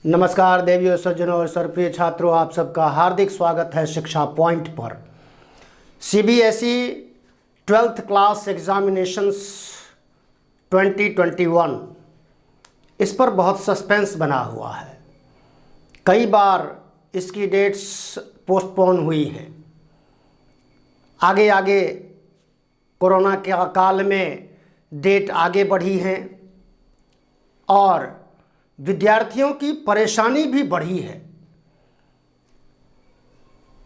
नमस्कार देवियों, सज्जनों और सर्वप्रिय छात्रों, आप सबका हार्दिक स्वागत है शिक्षा पॉइंट पर। सीबीएसई 12th क्लास एग्जामिनेशंस 2021 इस पर बहुत सस्पेंस बना हुआ है। कई बार इसकी डेट्स पोस्टपोन हुई हैं। आगे आगे कोरोना के काल में डेट आगे बढ़ी हैं और विद्यार्थियों की परेशानी भी बढ़ी है।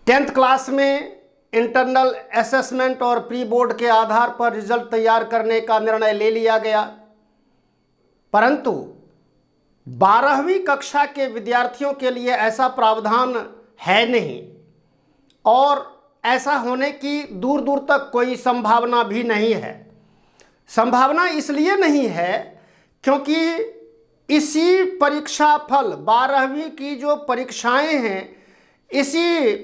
10th क्लास में इंटरनल असेसमेंट और प्री बोर्ड के आधार पर रिजल्ट तैयार करने का निर्णय ले लिया गया, परंतु 12वीं कक्षा के विद्यार्थियों के लिए ऐसा प्रावधान है नहीं और ऐसा होने की दूर दूर तक कोई संभावना भी नहीं है। संभावना इसलिए नहीं है क्योंकि इसी परीक्षा फल 12वीं की जो परीक्षाएं हैं, इसी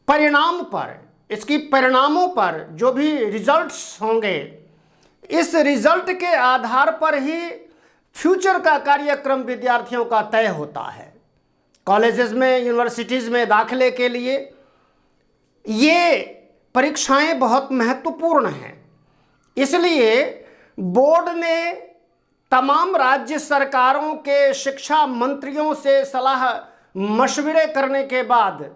परिणाम पर, इसकी परिणामों पर जो भी रिजल्ट्स होंगे, इस रिजल्ट के आधार पर ही फ्यूचर का कार्यक्रम विद्यार्थियों का तय होता है। कॉलेजेस में, यूनिवर्सिटीज़ में दाखिले के लिए ये परीक्षाएं बहुत महत्वपूर्ण हैं। इसलिए बोर्ड ने तमाम राज्य सरकारों के शिक्षा मंत्रियों से सलाह मशवरे करने के बाद,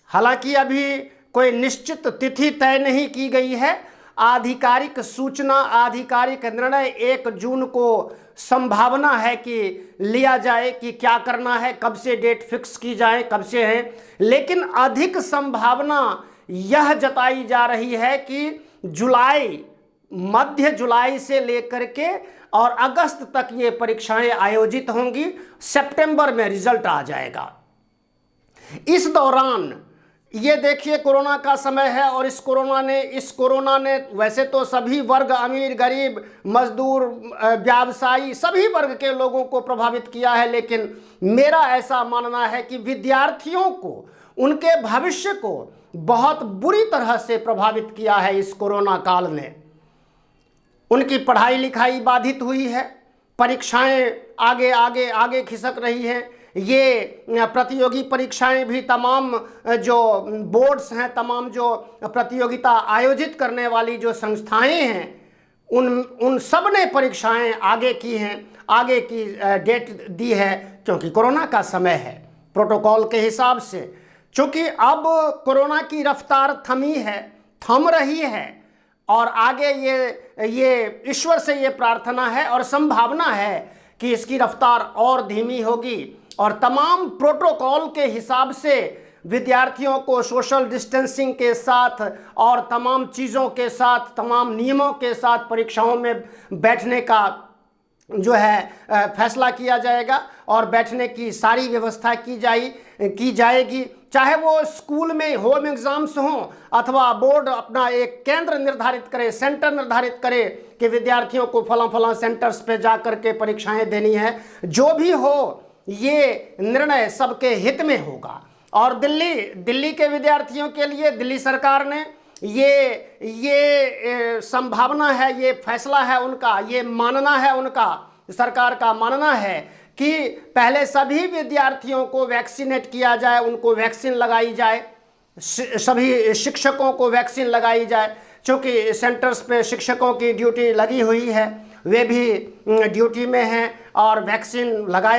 हालांकि अभी कोई निश्चित तिथि तय नहीं की गई है, आधिकारिक सूचना, आधिकारिक निर्णय 1 जून को संभावना है कि लिया जाए कि क्या करना है, कब से डेट फिक्स की जाए, कब से है। लेकिन अधिक संभावना यह जताई जा रही है कि जुलाई, मध्य जुलाई से लेकर के और अगस्त तक ये परीक्षाएं आयोजित होंगी। सितंबर में रिजल्ट आ जाएगा। इस दौरान ये देखिए, कोरोना का समय है और इस कोरोना ने वैसे तो सभी वर्ग, अमीर गरीब, मजदूर, व्यवसायी, सभी वर्ग के लोगों को प्रभावित किया है। लेकिन मेरा ऐसा मानना है कि विद्यार्थियों को, उनके भविष्य को बहुत बुरी तरह से प्रभावित किया है इस कोरोना काल ने। उनकी पढ़ाई लिखाई बाधित हुई है, परीक्षाएं आगे आगे आगे खिसक रही हैं। ये प्रतियोगी परीक्षाएं भी, तमाम जो बोर्ड्स हैं, तमाम जो प्रतियोगिता आयोजित करने वाली जो संस्थाएं हैं, उन सब ने परीक्षाएं आगे की हैं, आगे की डेट दी है क्योंकि कोरोना का समय है। प्रोटोकॉल के हिसाब से, चूँकि अब कोरोना की रफ्तार थम रही है और आगे ये ईश्वर से ये प्रार्थना है और संभावना है कि इसकी रफ्तार और धीमी होगी और तमाम प्रोटोकॉल के हिसाब से विद्यार्थियों को सोशल डिस्टेंसिंग के साथ और तमाम चीज़ों के साथ, तमाम नियमों के साथ परीक्षाओं में बैठने का जो है फैसला किया जाएगा और बैठने की सारी व्यवस्था की जाएगी। चाहे वो स्कूल में होम एग्ज़ाम्स हों अथवा बोर्ड अपना एक केंद्र निर्धारित करे, सेंटर निर्धारित करे कि विद्यार्थियों को फलां सेंटर्स पे जा कर के परीक्षाएं देनी है। जो भी हो, ये निर्णय सबके हित में होगा। और दिल्ली के विद्यार्थियों के लिए दिल्ली सरकार ने ये संभावना है, ये फैसला है उनका, ये मानना है उनका, सरकार का मानना है कि पहले सभी विद्यार्थियों को वैक्सीनेट किया जाए, उनको वैक्सीन लगाई जाए, सभी शिक्षकों को वैक्सीन लगाई जाए। चूँकि सेंटर्स पे शिक्षकों की ड्यूटी लगी हुई है, वे भी ड्यूटी में हैं और वैक्सीन लगा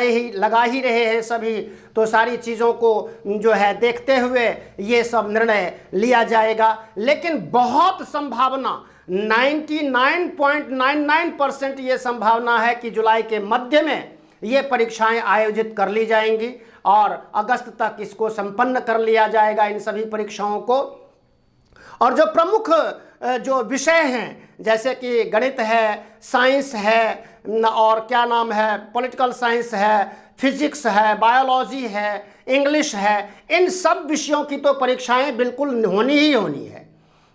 ही रहे हैं सभी। तो सारी चीज़ों को जो है देखते हुए ये सब निर्णय लिया जाएगा। लेकिन बहुत संभावना, 99.99% ये संभावना है कि जुलाई के मध्य में ये परीक्षाएं आयोजित कर ली जाएंगी और अगस्त तक इसको संपन्न कर लिया जाएगा, इन सभी परीक्षाओं को। और जो प्रमुख जो विषय हैं, जैसे कि गणित है, साइंस है और क्या नाम है, पॉलिटिकल साइंस है, फिजिक्स है, बायोलॉजी है, इंग्लिश है, इन सब विषयों की तो परीक्षाएं बिल्कुल होनी ही होनी है,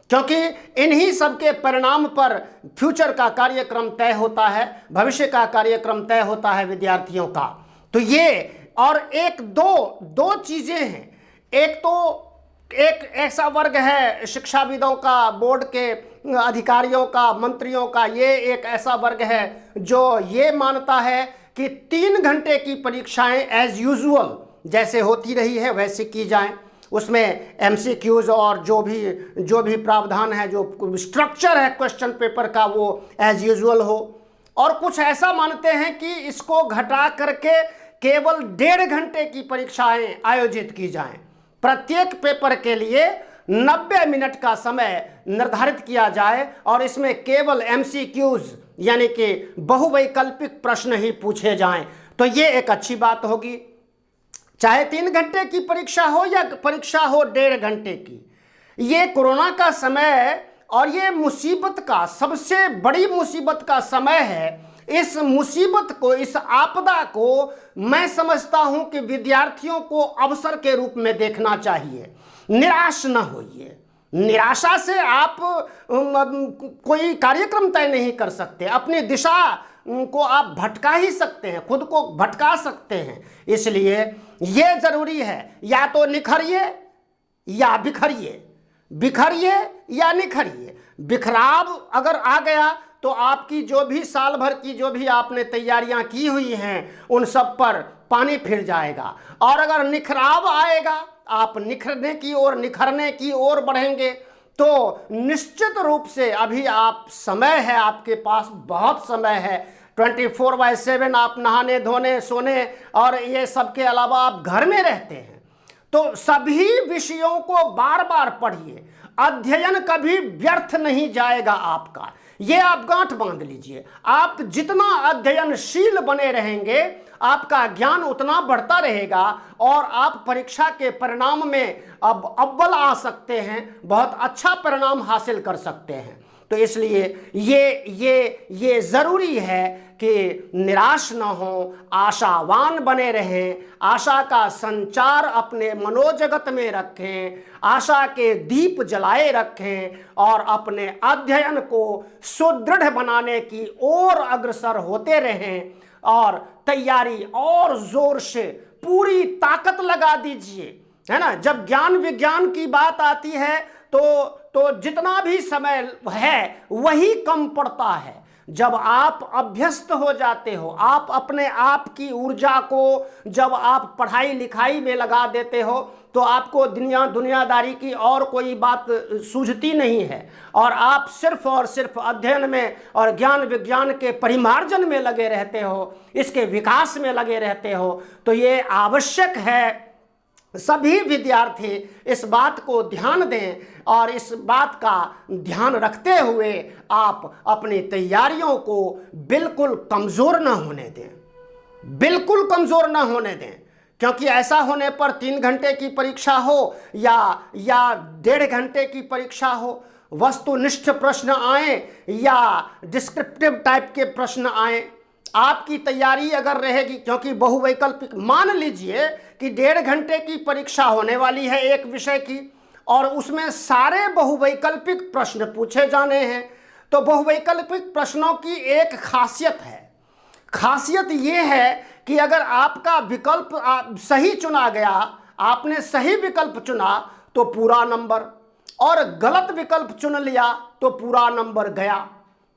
क्योंकि इन्हीं सब के परिणाम पर फ्यूचर का कार्यक्रम तय होता है, भविष्य का कार्यक्रम तय होता है विद्यार्थियों का। तो ये और एक दो चीज़ें हैं। एक तो एक ऐसा वर्ग है शिक्षाविदों का, बोर्ड के अधिकारियों का, मंत्रियों का, ये एक ऐसा वर्ग है जो ये मानता है कि 3 घंटे की परीक्षाएं एज यूजुअल जैसे होती रही है वैसे की जाएं। उसमें एमसीक्यूज और जो भी प्रावधान है, जो स्ट्रक्चर है क्वेश्चन पेपर का, वो एज यूजुअल हो। और कुछ ऐसा मानते हैं कि इसको घटा करके केवल 1.5 घंटे की परीक्षाएं आयोजित की जाएं। प्रत्येक पेपर के लिए 90 मिनट का समय निर्धारित किया जाए और इसमें केवल एमसीक्यूज यानी कि बहुवैकल्पिक प्रश्न ही पूछे जाएं। तो ये एक अच्छी बात होगी। चाहे 3 घंटे की परीक्षा हो या परीक्षा हो 1.5 घंटे की, ये कोरोना का समय और ये मुसीबत का, सबसे बड़ी मुसीबत का समय है। इस मुसीबत को, इस आपदा को मैं समझता हूं कि विद्यार्थियों को अवसर के रूप में देखना चाहिए। निराश न होइए। निराशा से आप कोई कार्यक्रम तय नहीं कर सकते, अपनी दिशा को आप भटका ही सकते हैं, खुद को भटका सकते हैं। इसलिए ये जरूरी है, या तो निखरिए या बिखरिए, बिखरिए या निखरिए। बिखराव अगर आ गया तो आपकी जो भी साल भर की जो भी आपने तैयारियां की हुई हैं उन सब पर पानी फिर जाएगा। और अगर निखराव आएगा, आप निखरने की ओर बढ़ेंगे, तो निश्चित रूप से अभी आप समय है, आपके पास बहुत समय है। 24/7 आप नहाने धोने सोने और ये सब के अलावा आप घर में रहते हैं, तो सभी विषयों को बार बार पढ़िए। अध्ययन कभी व्यर्थ नहीं जाएगा आपका, ये आप गांठ बांध लीजिए। आप जितना अध्ययनशील बने रहेंगे, आपका ज्ञान उतना बढ़ता रहेगा और आप परीक्षा के परिणाम में अब अव्वल आ सकते हैं, बहुत अच्छा परिणाम हासिल कर सकते हैं। तो इसलिए ये ज़रूरी है कि निराश न हो, आशावान बने रहें, आशा का संचार अपने मनोजगत में रखें, आशा के दीप जलाए रखें और अपने अध्ययन को सुदृढ़ बनाने की ओर अग्रसर होते रहें और तैयारी और जोर से पूरी ताकत लगा दीजिए, है ना। जब ज्ञान विज्ञान की बात आती है तो जितना भी समय है वही कम पड़ता है। जब आप अभ्यस्त हो जाते हो, आप अपने आप की ऊर्जा को जब आप पढ़ाई लिखाई में लगा देते हो, तो आपको दुनियादारी की और कोई बात सूझती नहीं है और आप सिर्फ और सिर्फ अध्ययन में और ज्ञान विज्ञान के परिमार्जन में लगे रहते हो, इसके विकास में लगे रहते हो। तो ये आवश्यक है सभी विद्यार्थी इस बात को ध्यान दें और इस बात का ध्यान रखते हुए आप अपनी तैयारियों को बिल्कुल कमज़ोर ना होने दें, बिल्कुल कमज़ोर ना होने दें। क्योंकि ऐसा होने पर 3 घंटे की परीक्षा हो या 1.5 घंटे की परीक्षा हो, वस्तुनिष्ठ प्रश्न आए या डिस्क्रिप्टिव टाइप के प्रश्न आए, आपकी तैयारी अगर रहेगी, क्योंकि बहुवैकल्पिक, मान लीजिए कि 1.5 घंटे की परीक्षा होने वाली है एक विषय की और उसमें सारे बहुवैकल्पिक प्रश्न पूछे जाने हैं, तो बहुवैकल्पिक प्रश्नों की एक खासियत है। खासियत ये है कि अगर आपका विकल्प सही चुना गया, आपने सही विकल्प चुना तो पूरा नंबर, और गलत विकल्प चुन लिया तो पूरा नंबर गया।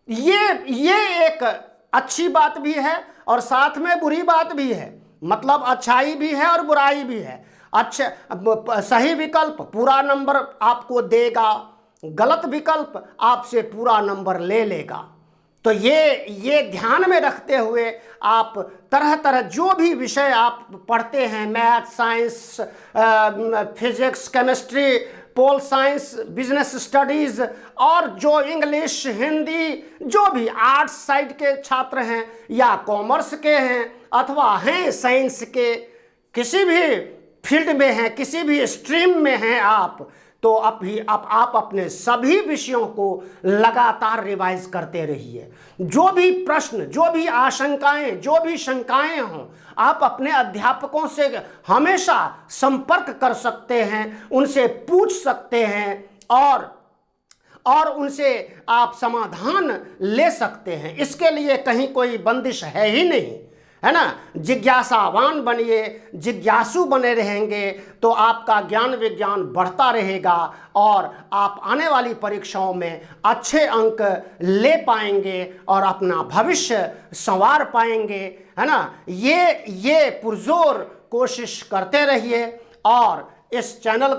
ये एक अच्छी बात भी है और साथ में बुरी बात भी है, मतलब अच्छाई भी है और बुराई भी है। अच्छा, सही विकल्प पूरा नंबर आपको देगा, गलत विकल्प आपसे पूरा नंबर ले लेगा। तो ये ध्यान में रखते हुए आप तरह तरह जो भी विषय आप पढ़ते हैं, math, science, physics, chemistry, pol science, business studies और जो इंग्लिश, हिंदी, जो भी आर्ट्स साइड के छात्र हैं या कॉमर्स के हैं अथवा हैं साइंस के, किसी भी फील्ड में हैं, किसी भी स्ट्रीम में हैं आप, तो आप अपने सभी विषयों को लगातार रिवाइज करते रहिए। जो भी प्रश्न, जो भी आशंकाएं, जो भी शंकाएं हों, आप अपने अध्यापकों से हमेशा संपर्क कर सकते हैं, उनसे पूछ सकते हैं और उनसे आप समाधान ले सकते हैं। इसके लिए कहीं कोई बंदिश है ही नहीं, है ना, जिज्ञासावान बनिए, जिज्ञासु बने रहेंगे तो आपका ज्ञान विज्ञान बढ़ता रहेगा और आप आने वाली परीक्षाओं में अच्छे अंक ले पाएंगे और अपना भविष्य संवार पाएंगे, है ना। ये पुरजोर कोशिश करते रहिए और इस चैनल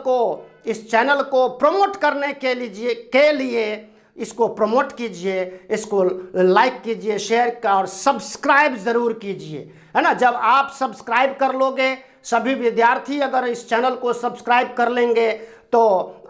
को प्रमोट करने के लिए इसको प्रमोट कीजिए, इसको लाइक कीजिए, शेयर और सब्सक्राइब ज़रूर कीजिए, है ना। जब आप सब्सक्राइब कर लोगे, सभी विद्यार्थी अगर इस चैनल को सब्सक्राइब कर लेंगे तो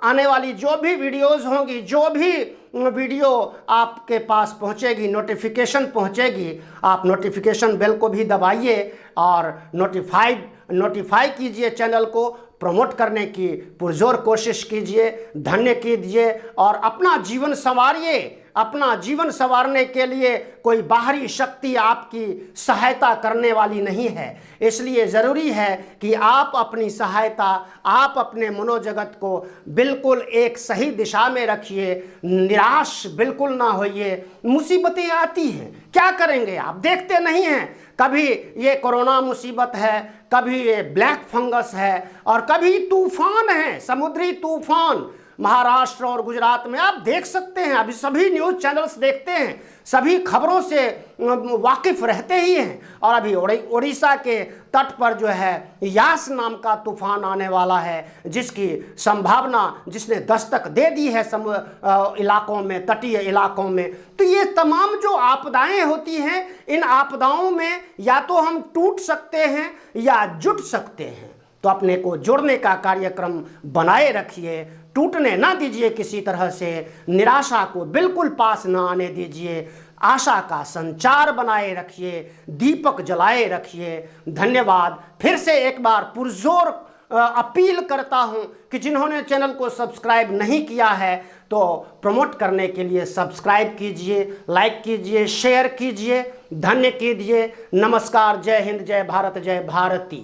आने वाली जो भी वीडियोज़ होंगी, जो भी वीडियो आपके पास पहुंचेगी, नोटिफिकेशन पहुंचेगी, आप नोटिफिकेशन बेल को भी दबाइए और नोटिफाई कीजिए, चैनल को प्रमोट करने की पुरजोर कोशिश कीजिए, धन्य कीजिए और अपना जीवन संवारिए। अपना जीवन संवारने के लिए कोई बाहरी शक्ति आपकी सहायता करने वाली नहीं है, इसलिए ज़रूरी है कि आप अपनी सहायता, आप अपने मनोजगत को बिल्कुल एक सही दिशा में रखिए, निराश बिल्कुल ना होइए। मुसीबतें आती हैं, क्या करेंगे आप देखते नहीं हैं, कभी ये कोरोना मुसीबत है, कभी ये ब्लैक फंगस है और कभी तूफान है, समुद्री तूफान महाराष्ट्र और गुजरात में आप देख सकते हैं। अभी सभी न्यूज़ चैनल्स देखते हैं, सभी खबरों से वाकिफ़ रहते ही हैं। और अभी उड़ीसा के तट पर जो है यास नाम का तूफान आने वाला है, जिसकी संभावना जिसने दस्तक दे दी है इलाकों में, तटीय इलाकों में। तो ये तमाम जो आपदाएं होती हैं, इन आपदाओं में या तो हम टूट सकते हैं या जुट सकते हैं। तो अपने को जोड़ने का कार्यक्रम बनाए रखिए, टूटने ना दीजिए किसी तरह से, निराशा को बिल्कुल पास ना आने दीजिए, आशा का संचार बनाए रखिए, दीपक जलाए रखिए। धन्यवाद। फिर से एक बार पुरजोर अपील करता हूं कि जिन्होंने चैनल को सब्सक्राइब नहीं किया है तो प्रमोट करने के लिए सब्सक्राइब कीजिए, लाइक कीजिए, शेयर कीजिए, धन्य कीजिए। नमस्कार, जय हिंद, जय भारत, जय भारती।